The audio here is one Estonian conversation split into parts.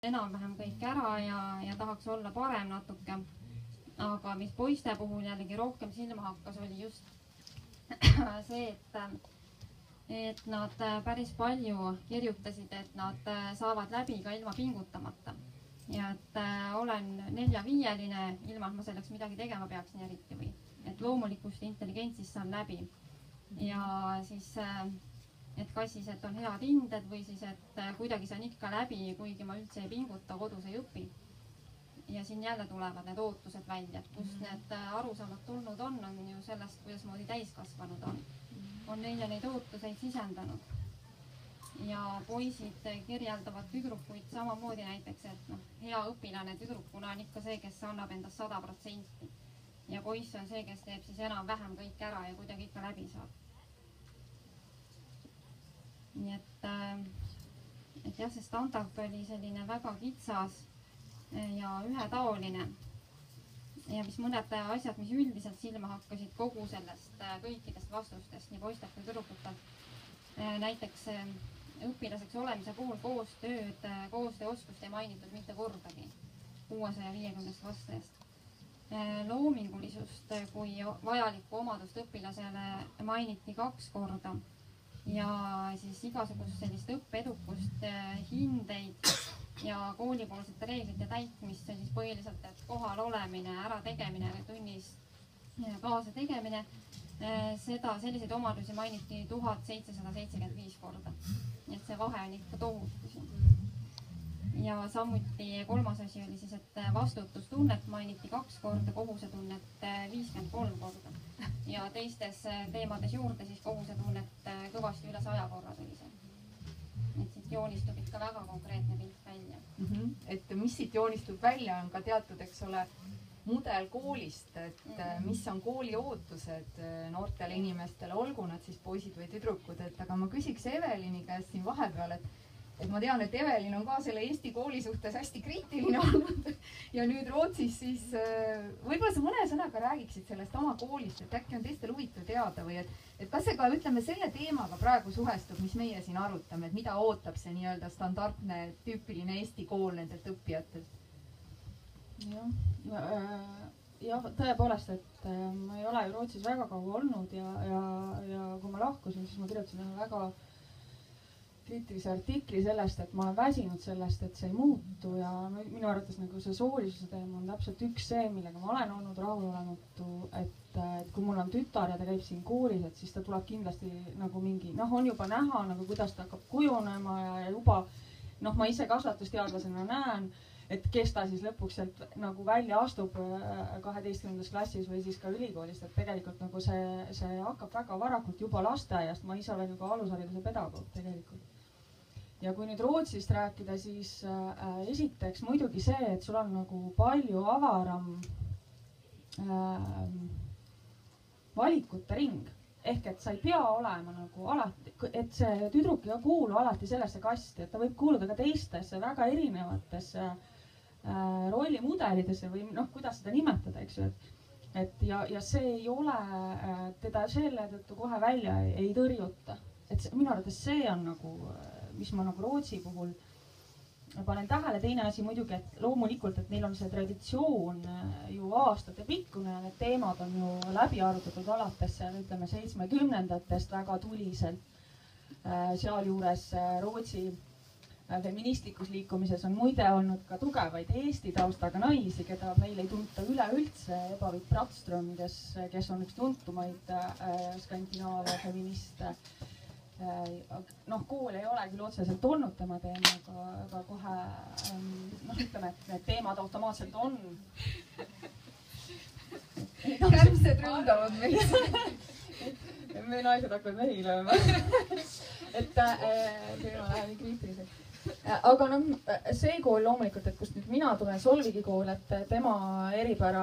enam-vähem kõik ära ja tahaks olla parem natuke. Aga mis poiste puhul jällegi rohkem silma hakkas, oli just see, et nad päris palju kirjutasid, et nad saavad läbi ka ilma pingutamata. Ja et olen 4-5-line, ilma et ma selleks midagi tegema peaksin eriti või. Et loomulikust intelligentsist saan läbi. Ja siis, et kas siis, et on head hinded või siis, et kuidagi saan ikka läbi, kuigi ma üldse ei pinguta, kodus ei õpi. Ja siin jälle tulevad need ootused välja, et kust need arusaamad tulnud on ju sellest, kuidas moodi täiskasvanud on. On neile neid ootuseid sisendanud. Ja poisid kirjeldavad tüdrukuid samamoodi näiteks, et hea õpilane tüdrukuna on ikka see, kes annab endast 100%. Ja poiss on see, kes teeb siis enam-vähem kõik ära ja kuidagi ikka läbi saab. Nii et jah, see standard oli selline väga kitsas ja ühetaoline. Ja mis mõned asjad, mis üldiselt silma hakkasid kogu sellest kõikidest vastustest, nii poistelt kui tüdrukutelt. Näiteks õpilaseks olemise puhul koostööoskust ei mainitud mitte kordagi 650 vastajast. Loomingulisust kui vajalikku omadust õpilasele mainiti 2 korda. Ja siis igasugust sellist õppeedukust, hindeid ja koolipoolsete reeglite täitmist, see on siis põhiliselt, et kohal olemine, ärategemine, tunnis kaasa tegemine. Selliseid omadusi mainiti 1775 korda. Nii et see vahe on ikka tohutu siin. Ja samuti 3. asi oli siis, et vastutustunnet mainiti 2 korda, kohusetunnet 53 korda. Ja teistes teemades juurde siis kohusetunnet kõvasti üle 100 korra tuli see. Et siit joonistub ikka väga konkreetne pilt välja. Et mis siit joonistub välja on ka teatud, eks ole, mudel koolist, et mis on kooli ootused noortele inimestele, olgu nad siis poisid või tüdrukud. Aga ma küsiks Evelini käest siin vahepeal, et ma tean, et Evelin on ka selle Eesti kooli suhtes hästi kriitiline olnud ja nüüd Rootsis siis võib-olla sa mõne sõnaga räägiksid sellest oma koolist, et äkki on teistel huvitav teada või et kas see ka, ütleme, selle teemaga praegu suhestub, mis meie siin arutame, et mida ootab see nii-öelda standardne, tüüpiline Eesti kool nendelt õppijatelt? Jah, tõepoolest, et ma ei ole ju Rootsis väga kaua olnud ja kui ma lahkusin, siis ma kirjutasin väga kriitilise artikli sellest, et ma olen väsinud sellest, et see ei muutu ja minu arvates nagu see soolisuse teema on täpselt üks see, millega ma olen olnud rahulolematu, et kui mul on tütar ja ta käib siin koolis, et siis ta tuleb kindlasti nagu mingi, on juba näha nagu kuidas ta hakkab kujunema ja juba ma ise kasvatusteadlasena näen, et kes ta siis lõpuks sealt nagu välja astub 12. klassis või siis ka ülikoolist, et tegelikult nagu see hakkab väga varakult juba lasteaiast, ma ise olen ju ka alushariduse pedagoog tegelikult. Ja kui nüüd Rootsist rääkida, siis esiteks muidugi see, et sul on nagu palju avaram valikute ring. Ehk et sa ei pea olema nagu alati, et see tüdruk ei kuulu alati sellesse kasti, et ta võib kuuluda ka teistesse väga erinevatesse rollimudelidesse või kuidas seda nimetada, eks ju. Ja see ei ole, teda selle tõttu kohe välja ei tõrjuta. Et minu arvates see on nagu, mis ma nagu Rootsi puhul panen tähele. Teine asi muidugi, et loomulikult, et neil on see traditsioon ju aastate pikkune ja need teemad on ju läbi arutatud alates ütleme 70-ndatest väga tuliselt. Sealjuures Rootsi feministlikus liikumises on muide olnud ka tugevaid Eesti taustaga naisi, keda meil ei tunta üleüldse. Eva-Vitt Brattström, kes on üks tuntumaid skandinaavia feministe. Kool ei ole küll otseselt olnud tema teema, aga kohe ütleme, et need teemad automaatselt on. Kärbsed ründavad meid. Me naised hakkavad mehi lööma. Et teema läheb nii kriitiliseks. Aga see kool loomulikult, et kust nüüd mina tulen, Solvigi kool, et tema eripära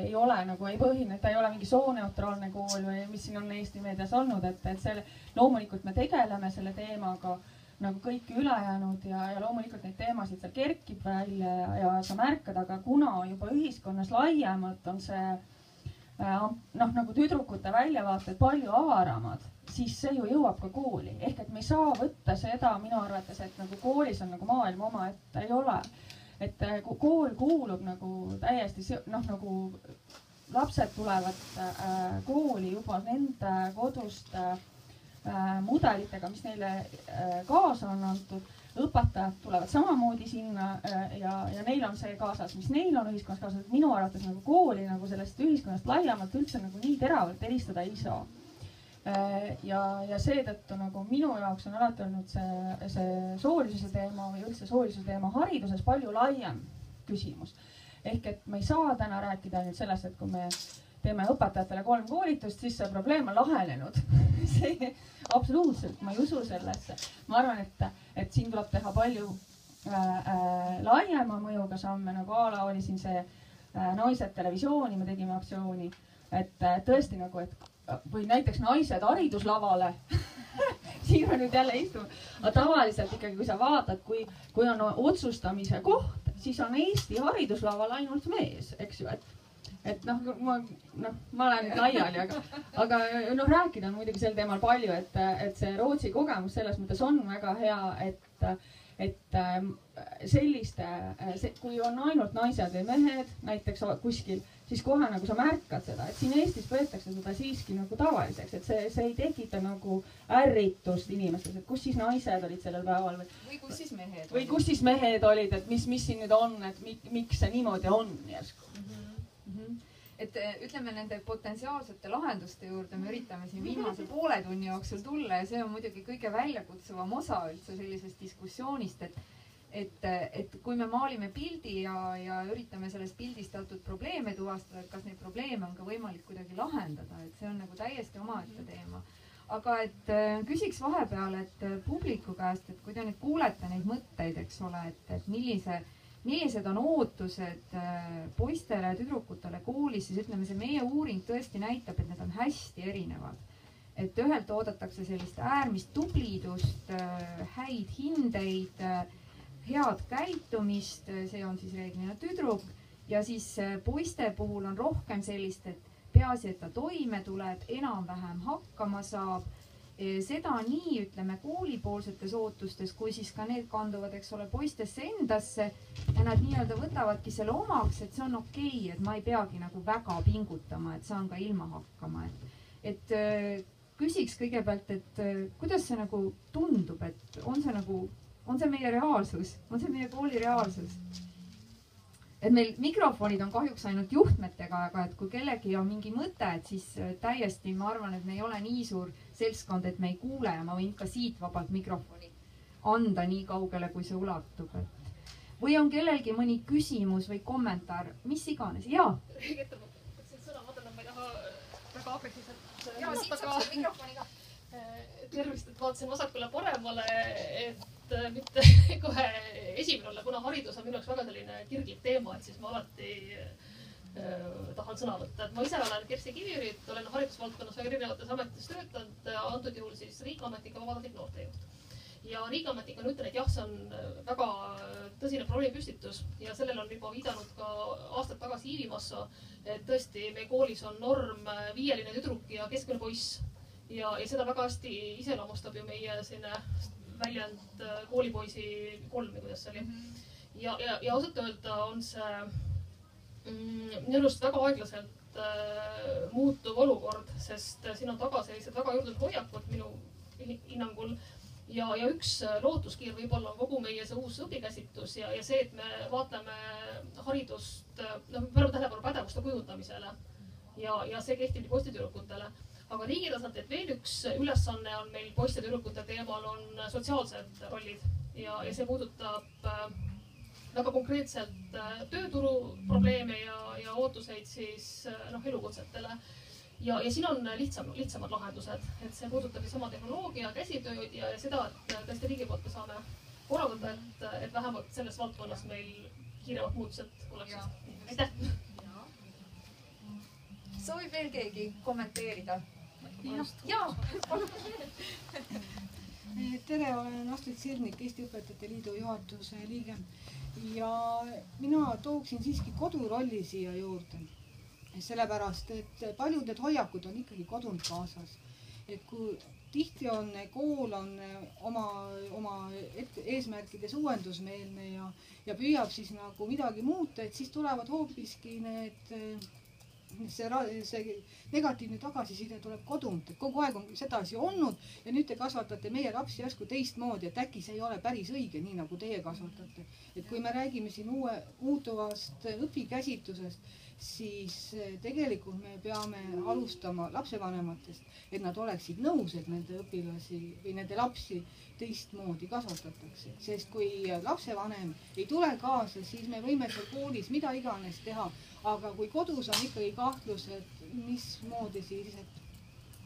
ei ole nagu ei põhine, et ta ei ole mingi sooneutraalne kool või mis siin on Eesti meedias olnud, et selle loomulikult me tegeleme selle teemaga nagu kõik ülejäänud ja loomulikult neid teemasid seal kerkib välja ja sa märkad, aga kuna juba ühiskonnas laiemalt on see noh, nagu tüdrukute väljavaated palju avaramad, siis see ju jõuab ka kooli. Ehk et me ei saa võtta seda minu arvates, et nagu koolis on nagu maailm omaette, ei ole. Et kool kuulub nagu täiesti, noh nagu lapsed tulevad kooli juba nende koduste mudelitega, mis neile kaasa on antud. Õpetajad tulevad samamoodi sinna ja neil on see kaasas, mis neil on ühiskonnas kaasas. Minu arvates nagu kooli nagu sellest ühiskonnast laiemalt üldse nagu nii teravalt eristada ei saa. Ja seetõttu nagu minu jaoks on alati olnud see soolisuse teema või üldse soolisuse teema hariduses palju laiem küsimus. Ehk et me ei saa täna rääkida nüüd sellest, et kui me teeme õpetajatele 3 koolitust, siis see probleem on lahenenud. See absoluutselt, ma ei usu sellesse. Ma arvan, et siin tuleb teha palju laiema mõjuga samme, nagu ala oli siin see naised televisiooni, me tegime aktsiooni, et tõesti nagu, et või näiteks naised hariduslavale. Siin me nüüd jälle istume. Aga tavaliselt ikkagi, kui sa vaatad, kui on otsustamise koht, siis on Eesti hariduslaval ainult mees, eks ju, et noh, ma olen nüüd laiali, aga noh, rääkida on muidugi sel teemal palju, et see Rootsi kogemus selles mõttes on väga hea, et selliste, kui on ainult naised või mehed näiteks kuskil, siis kohe nagu sa märkad seda, et siin Eestis võetakse seda siiski nagu tavaliseks, et see ei tekita nagu ärritust inimestes, et kus siis naised olid sellel päeval või kus siis mehed või kus siis mehed olid, et mis siin nüüd on, et miks see niimoodi on järsku. Et ütleme nende potentsiaalsete lahenduste juurde me üritame siin viimase poole tunni jooksul tulla ja see on muidugi kõige väljakutsuvam osa üldse sellisest diskussioonist, et kui me maalime pildi ja üritame sellest pildist teatud probleeme tuvastada, et kas neid probleeme on ka võimalik kuidagi lahendada, et see on nagu täiesti omaette teema. Aga et küsiks vahepeal, et publiku käest, et kui te nüüd kuulete neid mõtteid, eks ole, et millised on ootused poistele ja tüdrukutele koolis, siis ütleme, see meie uuring tõesti näitab, et need on hästi erinevad. Et ühelt oodatakse sellist äärmist tublidust, häid hindeid, head käitumist, see on siis reeglina tüdruk, ja siis poiste puhul on rohkem sellist, et peaasi, et ta toime tuleb, enam-vähem hakkama saab. Seda nii, ütleme, koolipoolsetes ootustes, kui siis ka need kanduvad, eks ole, poistesse endasse ja nad nii-öelda võtavadki selle omaks, et see on okei, et ma ei peagi nagu väga pingutama, et saan ka ilma hakkama. Et küsiks kõigepealt, et kuidas see nagu tundub, et on see meie reaalsus, on see meie kooli reaalsus? Et meil mikrofonid on kahjuks ainult juhtmetega, aga et kui kellegi on mingi mõte, et siis täiesti ma arvan, et me ei ole nii suur seltskond, et me ei kuule ja ma võin ka siit vabalt mikrofoni anda nii kaugele, kui see ulatub. Või on kellelgi mõni küsimus või kommentaar, mis iganes? Jaa. Sõna vaatan, ma ei taha väga agressiivselt. Jaa, siit saab see mikrofoni ka. Tervist, et vaatasin vasakule paremale, et mitte kohe esimene olla, kuna haridus on minu jaoks väga selline kirglik teema, et siis ma alati tahan sõna võtta. Et ma ise olen Kersti Kiviürit, olen haridusvaldkonnas väga erinevates ametites töötanud, antud juhul siis Riigiametiga vabatahtlik noortejuht. Ja Riigiametiga on ütlen, et jah, see on väga tõsine probleempüstitus ja sellel on juba viidanud ka aastad tagasi Iivimassa, et tõesti meie koolis on norm 5-line tüdruk ja keskmine poiss. Ja seda väga hästi iseloomustab ju meie selline väljend koolipoisi 3, kuidas see oli. Ja ausalt öelda on see minu arust väga aeglaselt muutuv olukord, sest siin on taga sellised väga juurdud hoiakud minu hinnangul. Ja üks lootuskiir võib-olla on kogu meie see uus õpikäsitlus ja see, et me vaatame haridust, me peame tähelepanu pädevuste kujundamisele ja see kehtib nii poistitüdrukutele. Aga riigi tasandil veel üks ülesanne on meil poiste-tüdrukute teemal on sotsiaalsed rollid ja see puudutab väga konkreetselt tööturu probleeme ja ootuseid siis elukutsetele. Ja siin on lihtsamad lahendused, et see puudutab sama tehnoloogia, käsitööd ja seda, et tõesti riigi poolt me saame korraldada, et vähemalt selles valdkonnas meil kiiremad muutused oleksid. Aitäh! Soovib veel keegi kommenteerida? Jaa! Tere, olen Astrid Sirnik, Eesti Õpetajate Liidu juhatuse liige ja mina tooksin siiski kodurolli siia juurde. sellepärast, et paljud need hoiakud on ikkagi kodunt kaasas. Et kui tihti on kool on oma eesmärkides uuendusmeelne ja püüab siis nagu midagi muuta, et siis tulevad hoopiski see negatiivne tagasiside tuleb kodunt, et kogu aeg on sedasi olnud ja nüüd te kasvatate meie lapsi järsku teistmoodi, et äkki see ei ole päris õige, nii nagu teie kasvatate. Et kui me räägime siin muutuvast õpikäsitlusest, siis tegelikult me peame alustama lapsevanematest, et nad oleksid nõus, et nende õpilasi või nende lapsi teistmoodi kasvatatakse. Sest kui lapsevanem ei tule kaasa, siis me võime seal koolis mida iganes teha, aga kui kodus on ikkagi kahtlus, et mismoodi siis,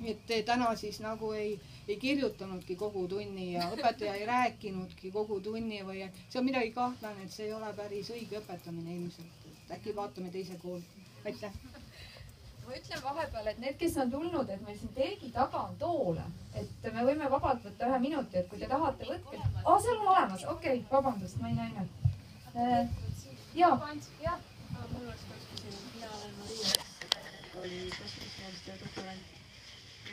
et täna siis nagu ei kirjutanudki kogu tunni ja õpetaja ei rääkinudki kogu tunni või see on midagi kahtlane, et see ei ole päris õige õpetamine ilmselt. Äkki vaatame teise kooli. Aitäh. Ma ütlen vahepeal, et need, kes on tulnud, et meil siin telgi taga on toole, et me võime vabalt võtta 1 minuti, et kui te tahate võtke. Seal on olemas. Okei, vabandust, ma ei näinud. Jaa. Mul oleks kaks küsimust. Mina olen Maria, oli kasvatusmaalaste doktorant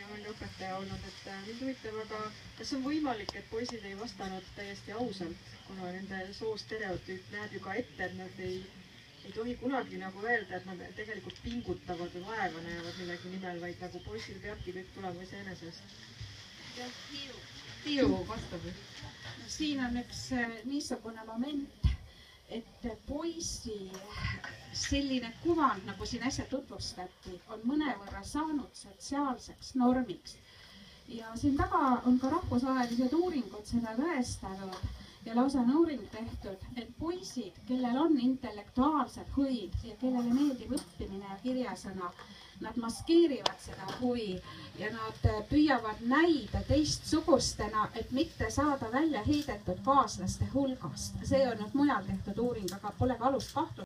ja olen õpetaja olnud, et mind huvitab, aga kas on võimalik, et poisid ei vastanud täiesti ausalt, kuna nende soostereotüüp näeb ju ka ette, et nad ei tohi kunagi nagu öelda, et nad tegelikult pingutavad või vaeva näevad millegi nimel, vaid nagu poisil peabki kõik tulema iseenesest. Tiiu vastab. Siin on üks niisugune moment, et poisi selline kuvand, nagu siin äsja tutvustati, on mõnevõrra saanud sotsiaalseks normiks. Ja siin taga on ka rahvusvahelised uuringud seda tõestanud ja lausa on uuring tehtud, et poisid, kellel on intellektuaalsed huvid ja kellele meeldib õppimine ja kirjasõna, nad maskeerivad seda huvi ja nad püüavad näida teistsugustena, et mitte saada välja heidetud kaaslaste hulgast. See on nüüd mujal tehtud uuring, aga pole ka alust kahtlust.